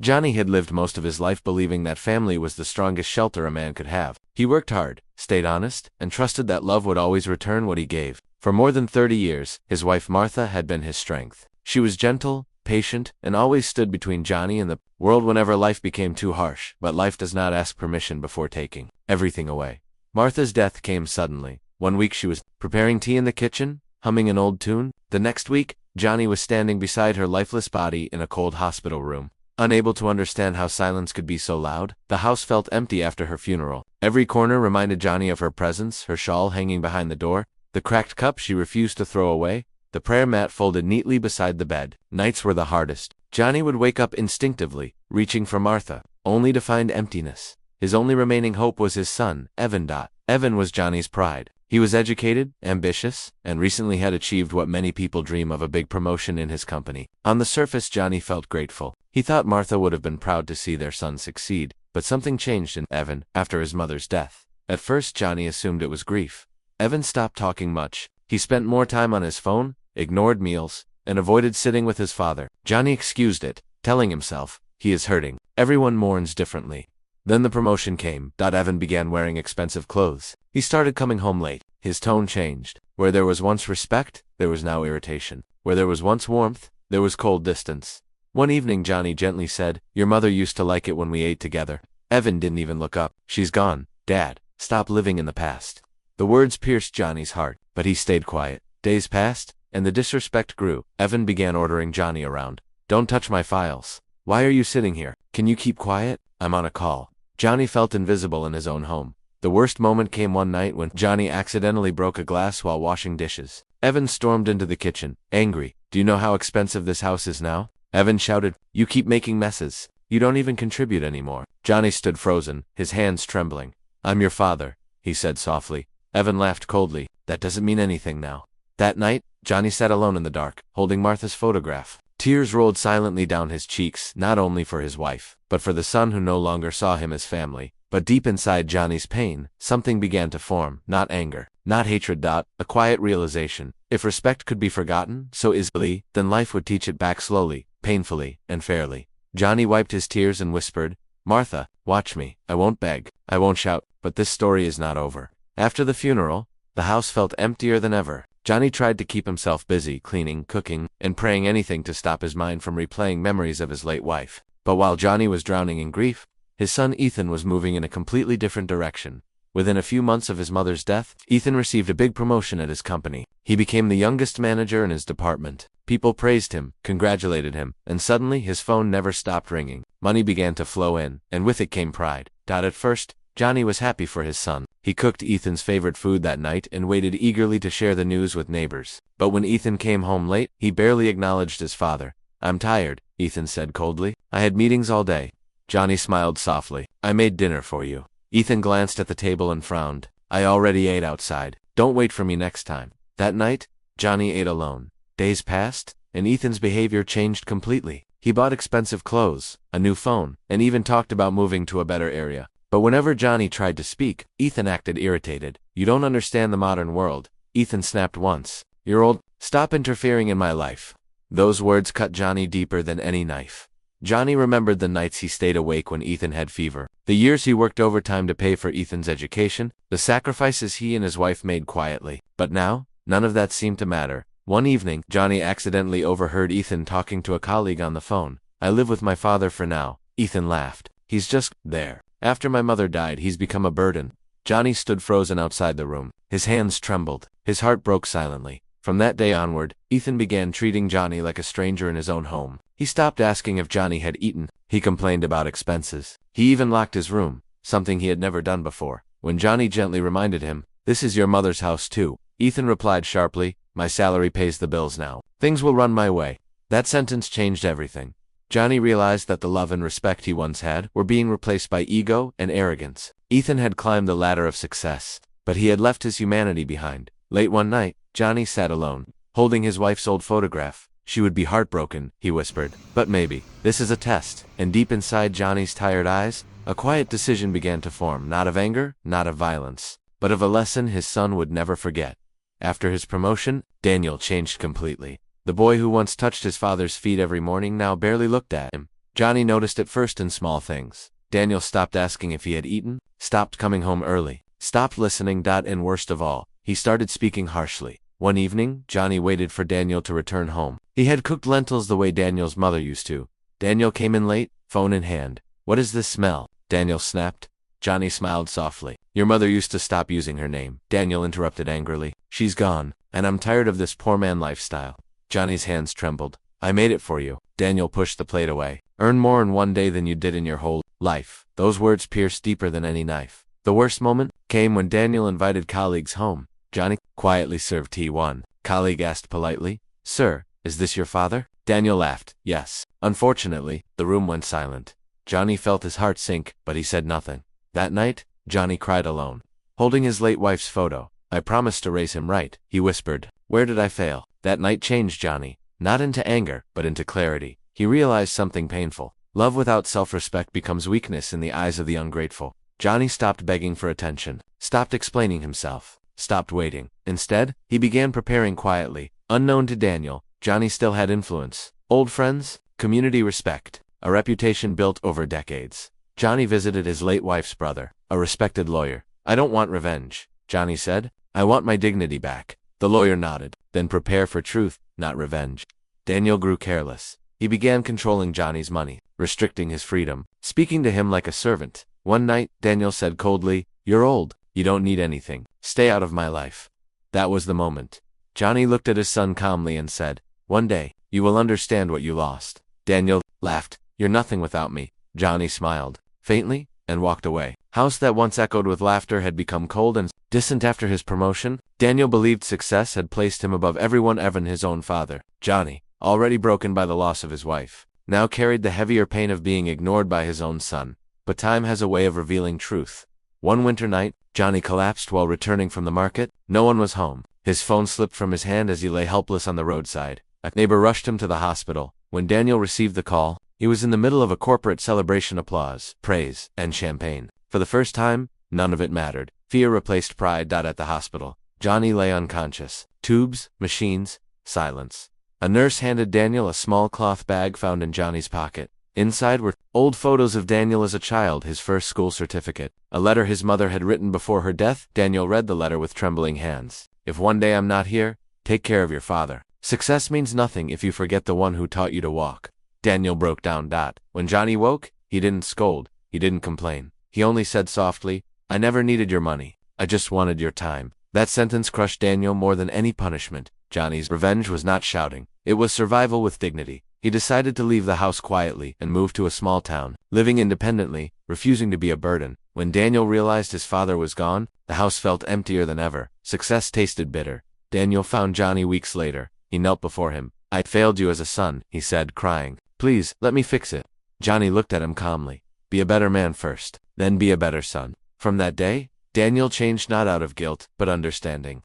Johny had lived most of his life believing that family was the strongest shelter a man could have. He worked hard, stayed honest, and trusted that love would always return what he gave. For more than 30 years, his wife Martha had been his strength. She was gentle, patient, and always stood between Johny and the world whenever life became too harsh. But life does not ask permission before taking everything away. Martha's death came suddenly. One week she was preparing tea in the kitchen, humming an old tune. The next week, Johny was standing beside her lifeless body in a cold hospital room. Unable to understand how silence could be so loud, the house felt empty after her funeral. Every corner reminded Johny of her presence, her shawl hanging behind the door, the cracked cup she refused to throw away, the prayer mat folded neatly beside the bed. Nights were the hardest. Johny would wake up instinctively, reaching for Martha, only to find emptiness. His only remaining hope was his son, Evan. Evan was Johnny's pride. He was educated, ambitious, and recently had achieved what many people dream of, a big promotion in his company. On the surface, Johny felt grateful. He thought Martha would have been proud to see their son succeed, but something changed in Evan after his mother's death. At first, Johny assumed it was grief. Evan stopped talking much. He spent more time on his phone, ignored meals, and avoided sitting with his father. Johny excused it, telling himself, he is hurting. Everyone mourns differently. Then the promotion came. Evan began wearing expensive clothes. He started coming home late. His tone changed. Where there was once respect, there was now irritation. Where there was once warmth, there was cold distance. One evening, Johny gently said, "Your mother used to like it when we ate together." Evan didn't even look up. "She's gone, Dad. Stop living in the past." The words pierced Johnny's heart, but he stayed quiet. Days passed, and the disrespect grew. Evan began ordering Johny around. "Don't touch my files. Why are you sitting here? Can you keep quiet? I'm on a call." Johny felt invisible in his own home. The worst moment came one night when Johny accidentally broke a glass while washing dishes. Evan stormed into the kitchen, angry. "Do you know how expensive this house is now?" Evan shouted, "You keep making messes. You don't even contribute anymore." Johny stood frozen, his hands trembling. "I'm your father," he said softly. Evan laughed coldly. "That doesn't mean anything now." That night, Johny sat alone in the dark, holding Martha's photograph. Tears rolled silently down his cheeks, not only for his wife, but for the son who no longer saw him as family. But deep inside Johnny's pain, something began to form, not anger, not hatred. A quiet realization. If respect could be forgotten so easily, then life would teach it back slowly, painfully, and fairly. Johny wiped his tears and whispered, "Martha, watch me. I won't beg, I won't shout, but this story is not over." After the funeral, the house felt emptier than ever. Johny tried to keep himself busy, cleaning, cooking, and praying, anything to stop his mind from replaying memories of his late wife. But while Johny was drowning in grief, his son Ethan was moving in a completely different direction. Within a few months of his mother's death, Ethan received a big promotion at his company. He became the youngest manager in his department. People praised him, congratulated him, and suddenly his phone never stopped ringing. Money began to flow in, and with it came pride. At first, Johny was happy for his son. He cooked Ethan's favorite food that night and waited eagerly to share the news with neighbors. But when Ethan came home late, he barely acknowledged his father. "I'm tired," Ethan said coldly. "I had meetings all day." Johny smiled softly. "I made dinner for you." Ethan glanced at the table and frowned. "I already ate outside. Don't wait for me next time." That night, Johny ate alone. Days passed, and Ethan's behavior changed completely. He bought expensive clothes, a new phone, and even talked about moving to a better area. But whenever Johny tried to speak, Ethan acted irritated. "You don't understand the modern world," Ethan snapped once. "You're old. Stop interfering in my life." Those words cut Johny deeper than any knife. Johny remembered the nights he stayed awake when Ethan had fever, the years he worked overtime to pay for Ethan's education, the sacrifices he and his wife made quietly. But now, none of that seemed to matter. One evening, Johny accidentally overheard Ethan talking to a colleague on the phone. "I live with my father for now." Ethan laughed. "He's just there. After my mother died, he's become a burden." Johny stood frozen outside the room. His hands trembled. His heart broke silently. From that day onward, Ethan began treating Johny like a stranger in his own home. He stopped asking if Johny had eaten. He complained about expenses. He even locked his room, something he had never done before. When Johny gently reminded him, "This is your mother's house too," Ethan replied sharply, "My salary pays the bills now. Things will run my way." That sentence changed everything. Johny realized that the love and respect he once had were being replaced by ego and arrogance. Ethan had climbed the ladder of success, but he had left his humanity behind. Late one night, Johny sat alone, holding his wife's old photograph. "She would be heartbroken," he whispered. "But maybe. This is a test." And deep inside Johnny's tired eyes, a quiet decision began to form, not of anger, not of violence, but of a lesson his son would never forget. After his promotion, Daniel changed completely. The boy who once touched his father's feet every morning now barely looked at him. Johny noticed it first in small things. Daniel stopped asking if he had eaten, stopped coming home early, stopped listening. And worst of all, he started speaking harshly. One evening, Johny waited for Daniel to return home. He had cooked lentils the way Daniel's mother used to. Daniel came in late, phone in hand. "What is this smell?" Daniel snapped. Johny smiled softly. "Your mother used to stop using her name," Daniel interrupted angrily. "She's gone, and I'm tired of this poor man lifestyle." Johnny's hands trembled. "I made it for you." Daniel pushed the plate away. "Earn more in one day than you did in your whole life." Those words pierced deeper than any knife. The worst moment came when Daniel invited colleagues home. Johny quietly served tea. One colleague asked politely, "Sir, is this your father?" Daniel laughed. "Yes." Unfortunately, the room went silent. Johny felt his heart sink, but he said nothing. That night, Johny cried alone, holding his late wife's photo. "I promised to raise him right," he whispered. "Where did I fail?" That night changed Johny, not into anger, but into clarity. He realized something painful. Love without self-respect becomes weakness in the eyes of the ungrateful. Johny stopped begging for attention, stopped explaining himself, stopped waiting. Instead, he began preparing quietly. Unknown to Daniel, Johny still had influence, old friends, community respect, a reputation built over decades. Johny visited his late wife's brother, a respected lawyer. "I don't want revenge," Johny said. "I want my dignity back." The lawyer nodded. "Then prepare for truth, not revenge." Daniel grew careless. He began controlling Johnny's money, restricting his freedom, speaking to him like a servant. One night, Daniel said coldly, "You're old. You don't need anything. Stay out of my life." That was the moment. Johny looked at his son calmly and said, "One day, you will understand what you lost." Daniel laughed. "You're nothing without me." Johny smiled faintly and walked away. House that once echoed with laughter had become cold and distant after his promotion. Daniel believed success had placed him above everyone, even his own father. Johny, already broken by the loss of his wife, now carried the heavier pain of being ignored by his own son. But time has a way of revealing truth. One winter night, Johny collapsed while returning from the market. No one was home. His phone slipped from his hand as he lay helpless on the roadside. A neighbor rushed him to the hospital. When Daniel received the call, he was in the middle of a corporate celebration, applause, praise, and champagne. For the first time, none of it mattered. Fear replaced pride. At the hospital, Johny lay unconscious. Tubes, machines, silence. A nurse handed Daniel a small cloth bag found in Johnny's pocket. Inside were old photos of Daniel as a child, his first school certificate, a letter his mother had written before her death. Daniel read the letter with trembling hands. "If one day I'm not here, take care of your father. Success means nothing if you forget the one who taught you to walk." Daniel broke down. When Johny woke, he didn't scold, he didn't complain. He only said softly, "I never needed your money. I just wanted your time." That sentence crushed Daniel more than any punishment. Johnny's revenge was not shouting. It was survival with dignity. He decided to leave the house quietly and move to a small town, living independently, refusing to be a burden. When Daniel realized his father was gone, the house felt emptier than ever. Success tasted bitter. Daniel found Johny weeks later. He knelt before him. "I failed you as a son," he said, crying. "Please, let me fix it." Johny looked at him calmly. "Be a better man first, then be a better son." From that day, Daniel changed, not out of guilt, but understanding.